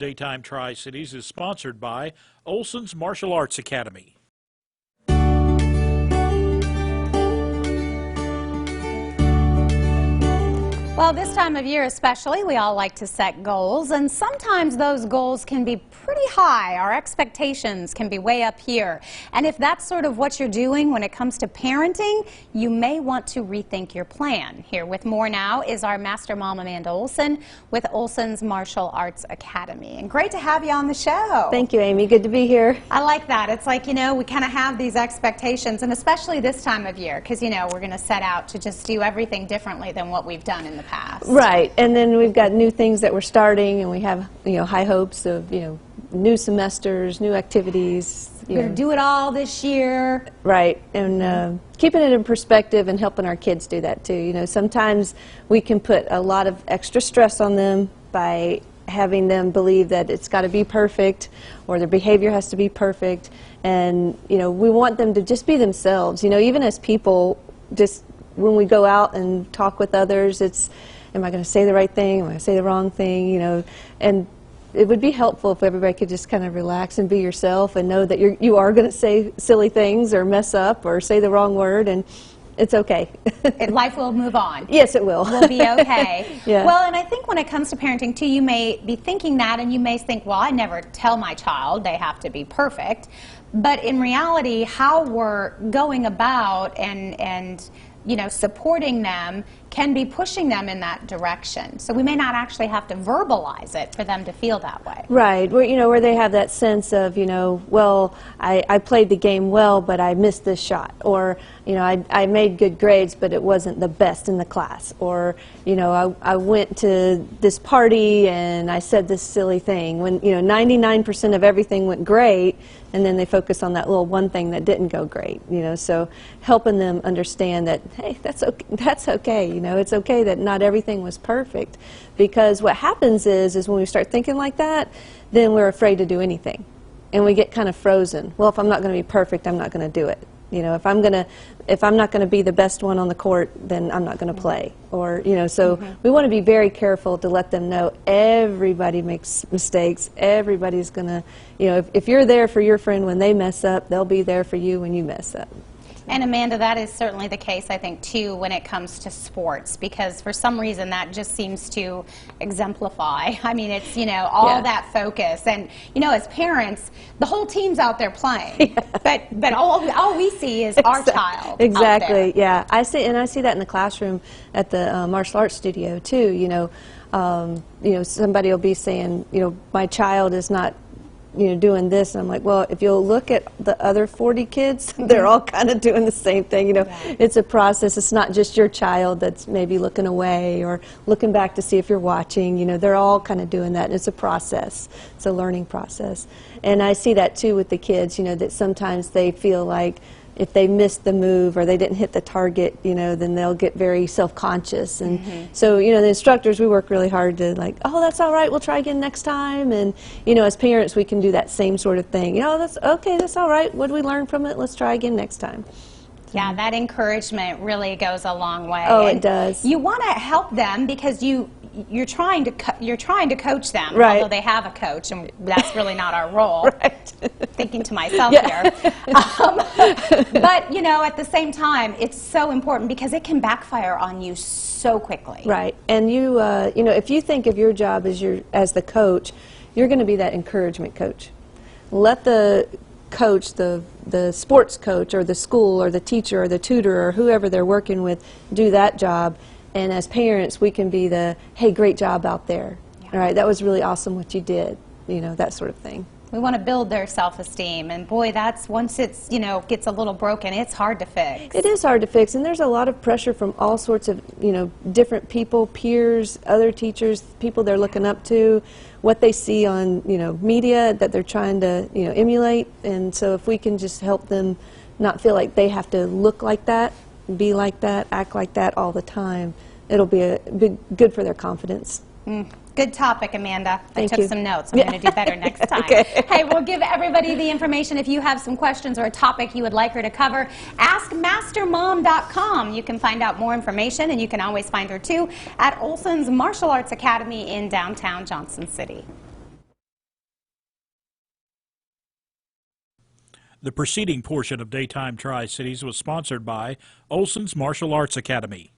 Daytime Tri-Cities is sponsored by Olson's Martial Arts Academy. Well, this time of year especially, we all like to set goals, and sometimes those goals can be pretty high. Our expectations can be way up here. And if that's sort of what you're doing when it comes to parenting, you may want to rethink your plan. Here with more now is our master mom, Amanda Olson, with Olson's Martial Arts Academy. And great to have you on the show. Thank you, Amy. Good to be here. I like that. It's like, you know, we kind of have these expectations, and especially this time of year, because, you know, we're going to set out to just do everything differently than what we've done in the past. Right, and then we've got new things that we're starting, and we have, you know, high hopes of, you know, new semesters, new activities. We're going to do it all this year. Right, and keeping it in perspective and helping our kids do that too. You know, sometimes we can put a lot of extra stress on them by having them believe that it's got to be perfect or their behavior has to be perfect, and, you know, we want them to just be themselves. You know, even as people, just when we go out and talk with others, it's, am I going to say the right thing? Am I going to say the wrong thing? You know, and it would be helpful if everybody could just kind of relax and be yourself and know that you are going to say silly things or mess up or say the wrong word, and it's okay. And life will move on. Yes, it will. We'll be okay. Yeah. Well, and I think when it comes to parenting too, you may be thinking that, and you may think, well, I never tell my child they have to be perfect. But in reality, how we're going about and you know, supporting them can be pushing them in that direction. So we may not actually have to verbalize it for them to feel that way. Right. Where, you know, where they have that sense of, you know, well, I played the game well, but I missed this shot. Or, you know, I made good grades, but it wasn't the best in the class. Or, you know, I went to this party and I said this silly thing. When, you know, 99% of everything went great, and then they focus on that little one thing that didn't go great, you know. So helping them understand that, hey, that's okay, you know, it's okay that not everything was perfect. Because what happens is when we start thinking like that, then we're afraid to do anything. And we get kind of frozen. Well, if I'm not going to be perfect, I'm not going to do it. You know, if I'm not going to be the best one on the court, then I'm not going to play. Or, you know, so we want to be very careful to let them know everybody makes mistakes. Everybody's going to, you know, if you're there for your friend when they mess up, they'll be there for you when you mess up. And Amanda, that is certainly the case, I think, too, when it comes to sports, because for some reason that just seems to exemplify. I mean, it's, you know, all that focus. And, you know, as parents, the whole team's out there playing. Yeah. But all we see is our child. Exactly, out there. Yeah. I see that in the classroom at the martial arts studio, too. You know, somebody will be saying, you know, my child is not, you know, doing this, and I'm like, well, if you'll look at the other 40 kids, they're all kind of doing the same thing. You know, it's a process. It's not just your child that's maybe looking away or looking back to see if you're watching. You know, they're all kind of doing that. It's a process. It's a learning process. And I see that too with the kids, you know, that sometimes they feel like if they missed the move or they didn't hit the target, you know, then they'll get very self-conscious. And so, you know, the instructors, we work really hard to, like, oh, that's all right, we'll try again next time. And, you know, as parents, we can do that same sort of thing. You know, that's okay, that's all right. What did we learn from it? Let's try again next time. Yeah, that encouragement really goes a long way. Oh, it does. You want to help them because you're trying to coach them, right, although they have a coach, and that's really not our role. Right. Thinking to myself here. But, you know, at the same time, it's so important because it can backfire on you so quickly. Right. And you know, if you think of your job as the coach, you're going to be that encouragement coach. Let the coach, the sports coach or the school or the teacher or the tutor or whoever they're working with do that job. And as parents, we can be the, hey, great job out there. Yeah. All right, that was really awesome what you did. You know, that sort of thing. We want to build their self-esteem, and boy, that's, once it's, you know, gets a little broken, it's hard to fix. It is hard to fix, and there's a lot of pressure from all sorts of, you know, different people, peers, other teachers, people they're looking up to, what they see on, you know, media that they're trying to, you know, emulate. And so if we can just help them not feel like they have to look like that, be like that, act like that all the time, it'll be good for their confidence. Good topic, Amanda. Thank I took you. some notes. I'm going to do better next time. Okay. Hey, we'll give everybody the information. If you have some questions or a topic you would like her to cover, askmastermom.com. You can find out more information, and you can always find her, too, at Olson's Martial Arts Academy in downtown Johnson City. The preceding portion of Daytime Tri-Cities was sponsored by Olson's Martial Arts Academy.